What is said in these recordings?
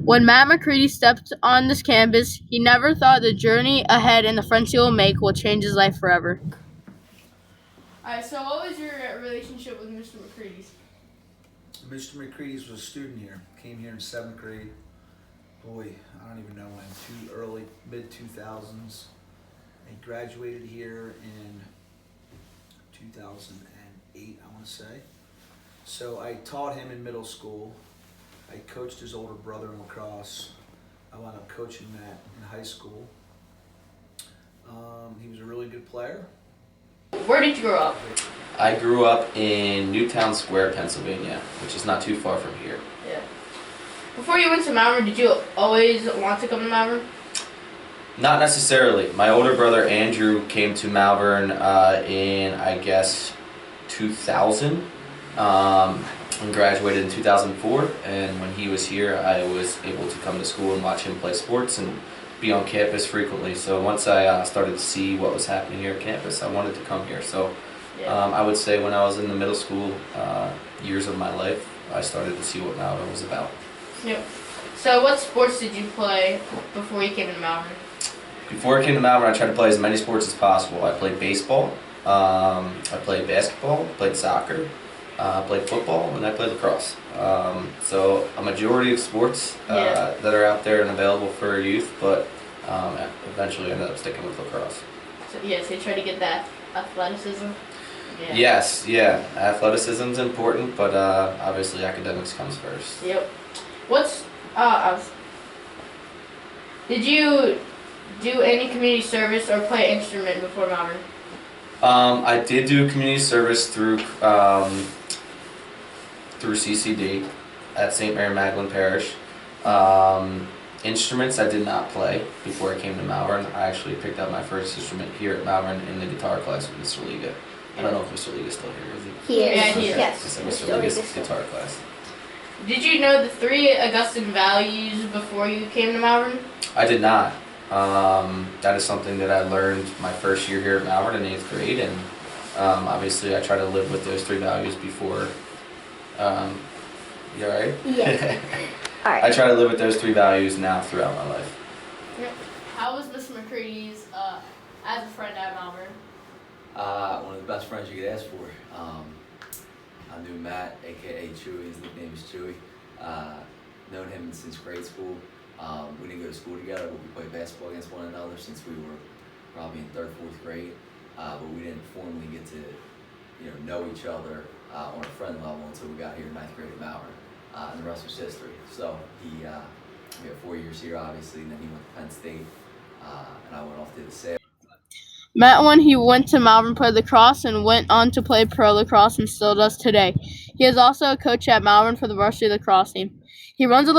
When Matt Mackrides stepped on this campus, he never thought the journey ahead and the friends he will make will change his life forever. Alright, so what was your relationship with Mr. Mackrides? Mr. Mackrides was a student here. Came here in 7th grade. Boy, I don't even know when. Early, mid-2000s. He graduated here in 2008, I want to say. So I taught him in middle school. I coached his older brother in lacrosse. I wound up coaching Matt in high school. He was a really good player. Where did you grow up? I grew up in Newtown Square, Pennsylvania, which is not too far from here. Yeah. Before you went to Malvern, did you always want to come to Malvern? Not necessarily. My older brother Andrew came to Malvern in, I guess, 2000 and graduated in 2004. And when he was here, I was able to come to school and watch him play sports and be on campus frequently. So once I started to see what was happening here at campus, I wanted to come here. So I would say when I was in the middle school years of my life, I started to see what Malvern was about. Yep. So what sports did you play before you came to Malvern? Before I came to Malvern, I tried to play as many sports as possible. I played baseball, I played basketball, played soccer, played football, and I played lacrosse. So a majority of sports that are out there and available for youth, but eventually ended up sticking with lacrosse. So you try to get that athleticism? Yeah. Yes, yeah. Athleticism's important, but obviously academics comes first. Yep. Did you do any community service or play an instrument before Malvern? I did do community service through CCD at St. Mary Magdalene Parish. Instruments I did not play before I came to Malvern. I actually picked up my first instrument here at Malvern in the guitar class with Mr. Liga. I don't know if Mr. Liga's still here, is he? He is. Yeah, he is. Yes. Mr. Liga's guitar class. Did you know the 3 Augustine values before you came to Malvern? I did not. That is something that I learned my first year here at Malvern in 8th grade, and obviously I try to live with those 3 values before. You alright? Yeah. All right. I try to live with those 3 values now throughout my life. Yep. How was Mr. Mackrides as a friend at Malvern? One of the best friends you could ask for. I knew Matt, aka Chewy. His nickname is Chewy. Known him since grade school. We didn't go to school together, but we played basketball against one another since we were probably in 3rd, 4th grade. But we didn't formally get to, know each other on a friend level until we got here in 9th grade at Malvern. And the rest was history. So we had 4 years here, obviously, and then he went to Penn State, and I went off to the sale. Matt, when he went to Malvern, played lacrosse and went on to play pro lacrosse and still does today. He is also a coach at Malvern for the varsity lacrosse team. He runs a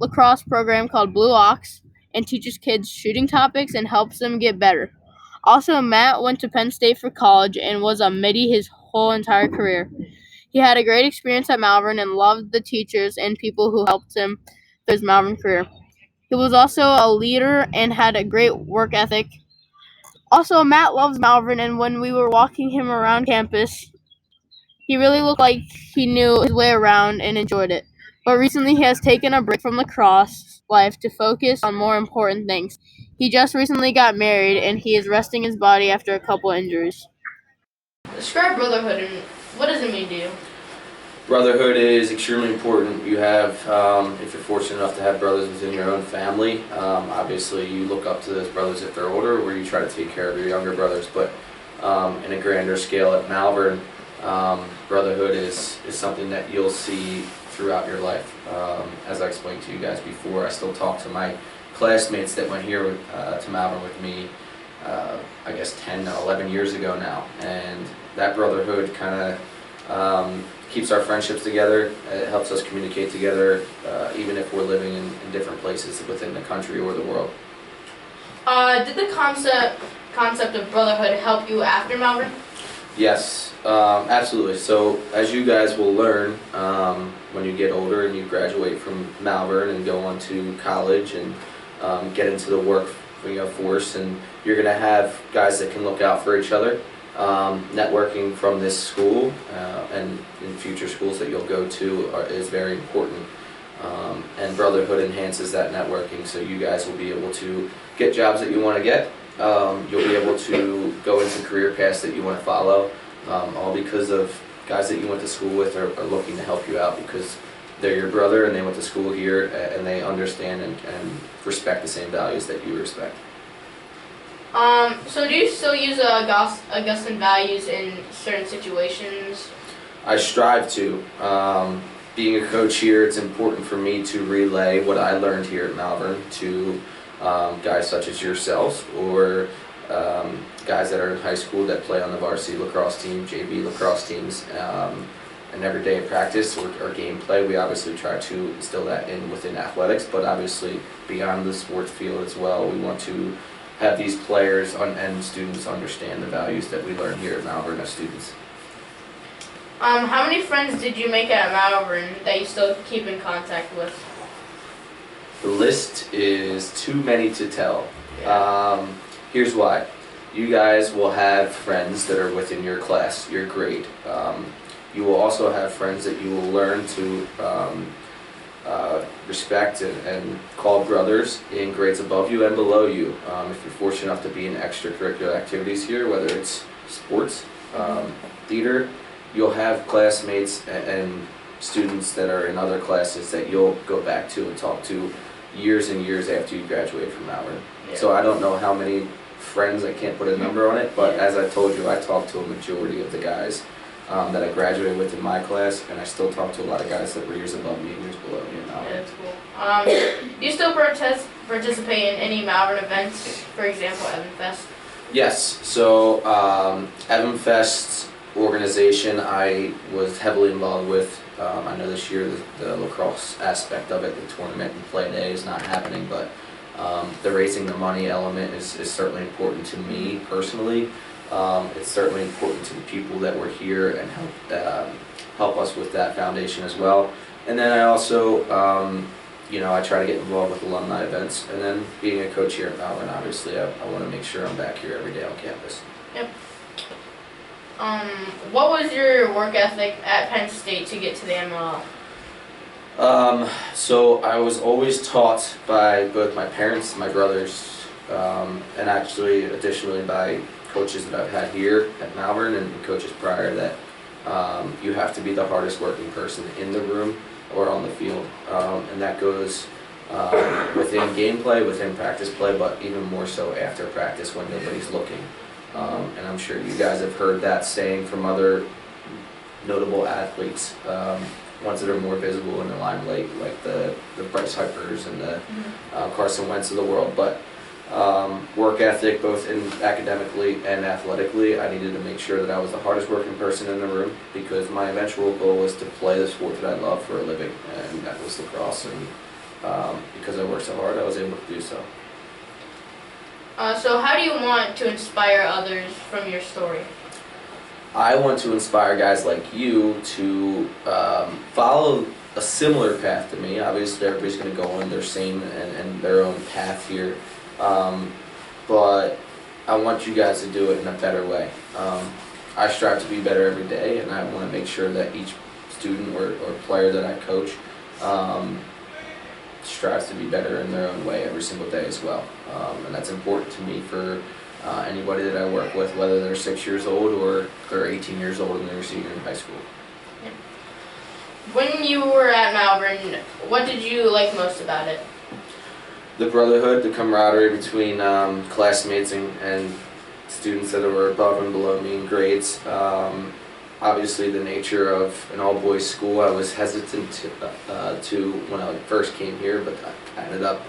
lacrosse program called Blue Ox and teaches kids shooting topics and helps them get better. Also, Matt went to Penn State for college and was a midi his whole entire career. He had a great experience at Malvern and loved the teachers and people who helped him through his Malvern career. He was also a leader and had a great work ethic. Also, Matt loves Malvern, and when we were walking him around campus, he really looked like he knew his way around and enjoyed it. But recently he has taken a break from lacrosse life to focus on more important things. He just recently got married, and he is resting his body after a couple injuries. Describe brotherhood, and what does it mean to you? Brotherhood is extremely important. You have, if you're fortunate enough to have brothers within your own family, obviously you look up to those brothers if they're older, where you try to take care of your younger brothers. But in a grander scale at Malvern, brotherhood is something that you'll see throughout your life. As I explained to you guys before, I still talk to my classmates that went here to Malvern with me, I guess 10, 11 years ago now. And that brotherhood kind of keeps our friendships together. It helps us communicate together, even if we're living in different places within the country or the world. Did the concept of brotherhood help you after Malvern? Yes, absolutely. So as you guys will learn when you get older and you graduate from Malvern and go on to college and get into the workforce, and you're going to have guys that can look out for each other. Networking from this school and in future schools that you'll go to is very important. And brotherhood enhances that networking, so you guys will be able to get jobs that you want to get. You'll be able to go into career paths that you want to follow, all because of guys that you went to school with are looking to help you out because they're your brother and they went to school here and they understand and respect the same values that you respect. So do you still use Augustan values in certain situations? I strive to. Being a coach here, it's important for me to relay what I learned here at Malvern to guys such as yourselves or guys that are in high school that play on the varsity lacrosse team, JV lacrosse teams, and every day of practice or gameplay. We obviously try to instill that within athletics, but obviously beyond the sports field as well. We want to have these players and students understand the values that we learn here at Malvern as students. How many friends did you make at Malvern that you still keep in contact with? The list is too many to tell. Yeah. Here's why. You guys will have friends that are within your class, your grade. You will also have friends that you will learn to respect and call brothers in grades above you and below you. If you're fortunate enough to be in extracurricular activities here, whether it's sports, theater, you'll have classmates and students that are in other classes that you'll go back to and talk to years and years after you graduate from Malvern. Yeah. So I don't know how many friends, I can't put a number on it, but as I told you, I talked to a majority of the guys that I graduated with in my class, and I still talk to a lot of guys that were years above me and years below me in Malvern. Yeah, that's cool. Do you still participate in any Malvern events, for example, Evan Fest? Yes, so Evan Fest's organization I was heavily involved with. I know this year the lacrosse aspect of it, the tournament and play day is not happening, but the raising the money element is certainly important to me personally. It's certainly important to the people that were here and help us with that foundation as well. And then I also, I try to get involved with alumni events. And then being a coach here at Malvern, obviously, I want to make sure I'm back here every day on campus. Yep. What was your work ethic at Penn State to get to the MLL? So I was always taught by both my parents, my brothers, and actually additionally by coaches that I've had here at Malvern and coaches prior that you have to be the hardest working person in the room or on the field. And that goes within gameplay, within practice play, but even more so after practice when nobody's looking. And I'm sure you guys have heard that saying from other notable athletes, ones that are more visible in the limelight, like the Bryce Harpers and the Carson Wentz of the world. But work ethic, both academically and athletically, I needed to make sure that I was the hardest working person in the room because my eventual goal was to play the sport that I love for a living, and that was lacrosse. And because I worked so hard, I was able to do so. So how do you want to inspire others from your story? I want to inspire guys like you to follow a similar path to me. Obviously, everybody's going to go on their same and their own path here. But I want you guys to do it in a better way. I strive to be better every day, and I want to make sure that each student or player that I coach strives to be better in their own way every single day as well. And that's important to me for anybody that I work with, whether they're 6 years old or they're 18 years old and they're a senior in high school. Yep. When you were at Malvern, what did you like most about it? The brotherhood, the camaraderie between classmates and students that were above and below me in grades. Obviously, the nature of an all-boys school, I was hesitant to when I first came here, but I ended up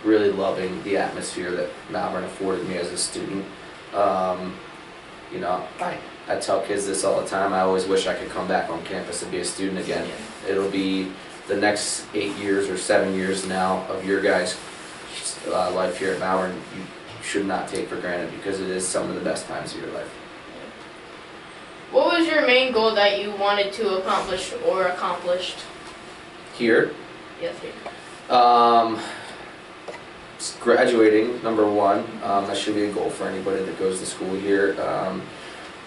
really loving the atmosphere that Malvern afforded me as a student. I tell kids this all the time. I always wish I could come back on campus and be a student again. It'll be the next 8 years or 7 years now of your guys' life here at Malvern. You should not take for granted because it is some of the best times of your life. What was your main goal that you wanted to accomplish or accomplished? Here? Yes, here. Graduating, number one. That should be a goal for anybody that goes to school here.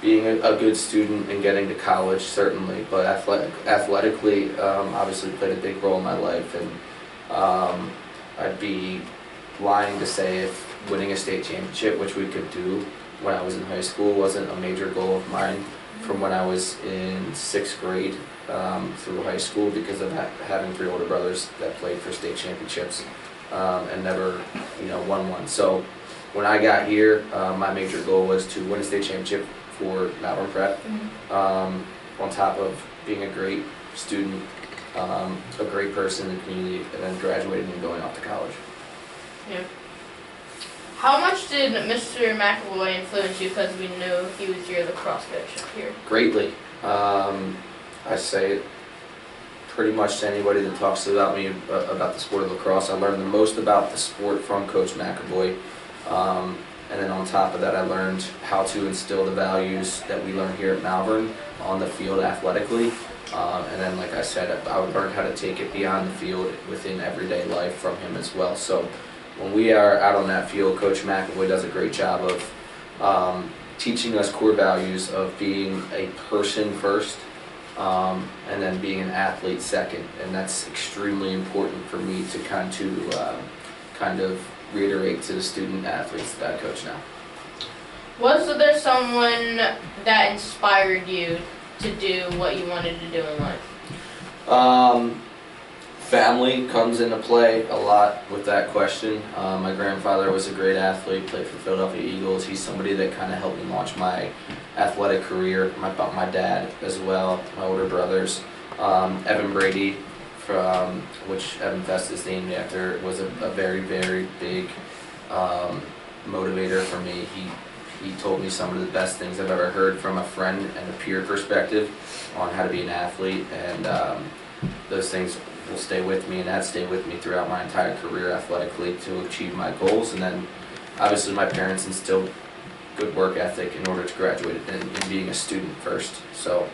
being a good student and getting to college, certainly, but athletically, obviously played a big role in my life, and I'd be lying to say if winning a state championship, which we could do when I was in high school, wasn't a major goal of mine from when I was in 6th grade through high school, because of having 3 older brothers that played for state championships and never, won one. So when I got here, my major goal was to win a state championship for Malvern Prep, on top of being a great student, a great person in the community, and then graduating and going off to college. Yeah. How much did Mr. McAvoy influence you, because we knew he was your lacrosse coach up here? Greatly. I say it pretty much to anybody that talks about me about the sport of lacrosse. I learned the most about the sport from Coach McAvoy. And then on top of that, I learned how to instill the values that we learn here at Malvern on the field athletically. And then, like I said, I would learn how to take it beyond the field within everyday life from him as well. So when we are out on that field, Coach McAvoy does a great job of teaching us core values of being a person first, and then being an athlete second. And that's extremely important for me to kind of reiterate to the student athletes that I coach now. Was there someone that inspired you to do what you wanted to do in life? Family comes into play a lot with that question. My grandfather was a great athlete, played for Philadelphia Eagles. He's somebody that kind of helped me launch my athletic career. My dad as well, my older brothers. Evan Brady, from which Evan Fest is named after, was a very, very big motivator for me. He told me some of the best things I've ever heard from a friend and a peer perspective on how to be an athlete, and those things will stay with me, and that stayed with me throughout my entire career athletically to achieve my goals. And then obviously my parents instilled good work ethic in order to graduate and being a student first. So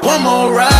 one more ride.